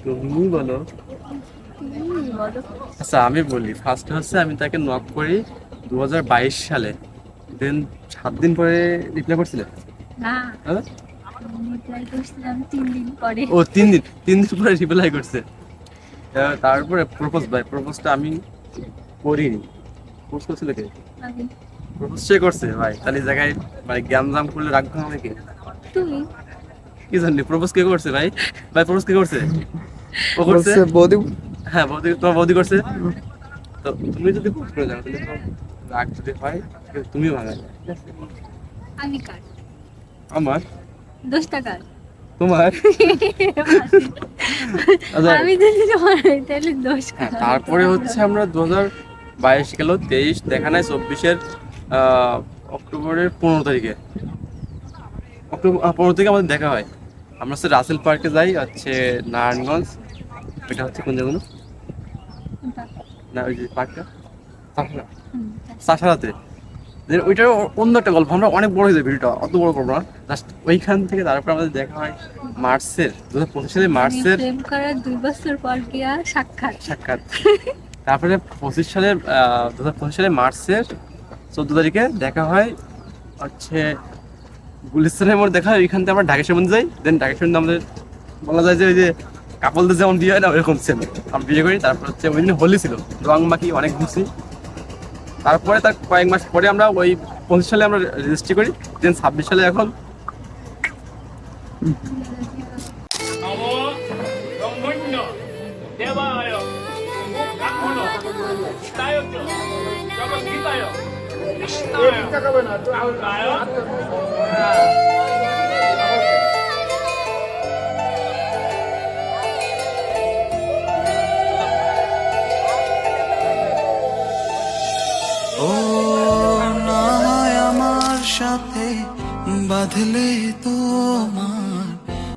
তুমি বলো। আচ্ছা আমি বলি, ফার্স্ট হচ্ছে আমি তাকে নক করি 2022 সালে, দেন 7 দিন পরে রিপ্লাই করছিলে। না, হ্যাঁ? রিপ্লাই করছিলাম 3 দিন পরে। ও 3 দিন, 3 দিন পরে রিপ্লাই করছে। তারপরে প্রপোজ, ভাই প্রপোজটা আমি করিনি। প্রপোজ করছিল কে? আমি। প্রপোজ সে করছে ভাই, তাহলে এই জায়গায় মানে জ্ঞান জাম করলে রাখবো না আমাকে। তুমি। কি জানি প্রপোজ কে করছে ভাই? ভাই প্রপোজ কে করছে? ও করছে। বলছে বৌদি। হ্যাঁ বৌদি, তোমার বৌদি করছে। তো তুমি যদি প্রপোজ করে যাও তাহলে তো রাগ যদি হয় তাহলে তুমিও ভাঙাবে, ঠিক আছে? আমি কার? আমার। 10 টাকার। তোমার। আচ্ছা, আমি যদি তোমার হই তাহলে দোষ হ্যাঁ কার? তারপরে হচ্ছে আমরা 2022 গেল, 23 দেখা নাই, 24-এর অক্টোবরের 15 তারিখে, অক্টোবর 15 থেকে আমাদের দেখা হয়। আমরা হচ্ছে রাসেল পার্কে যাই, হচ্ছে নারায়ণগঞ্জ। এটা হচ্ছে কোন জায়গা না, ওই যে পার্কটা সাসারাতে। দেন ওইটার অন্য একটা গল্প, আমরা অনেক বড় হয়ে যায় ভিডিওটা, অত বড় করবো না, জাস্ট ওইখান থেকে তারপর আমাদের দেখা হয় মার্চের 2025 সালে, মার্চের প্রেম করার 2 বছর পর গিয়া সাক্ষাৎ। সাক্ষাৎ। তারপরে 25 সালের 2025 সালে মার্চের 14 তারিখে দেখা হয় হচ্ছে গুলিস্তানের মোড় দেখা হয়। ওইখান থেকে আমরা ঢাকেশ্বর মন্দির যাই, দেন ঢাকেশ্বর মন্দিরে আমাদের বলা যায় যে ওই যে কাপলদের যেমন বিয়ে হয় না ওইরকম সেম আমরা বিয়ে করি। তারপর হচ্ছে ওই দিন হোলি ছিল, রং মাখি অনেক ঘুরছি। তারপরে তার কয়েক মাস পরে আমরা ওই 25 সালে আমরা রেজিস্ট্রি করি, দেন 26 সালে এখন নম ব্রহ্মণ্য দেবায় ব্রাহ্মণ হিতায় চ জগদ্ধিতায় কৃষ্ণায় রায়। ও না হয় আমার সাথে বাঁধলে তোমার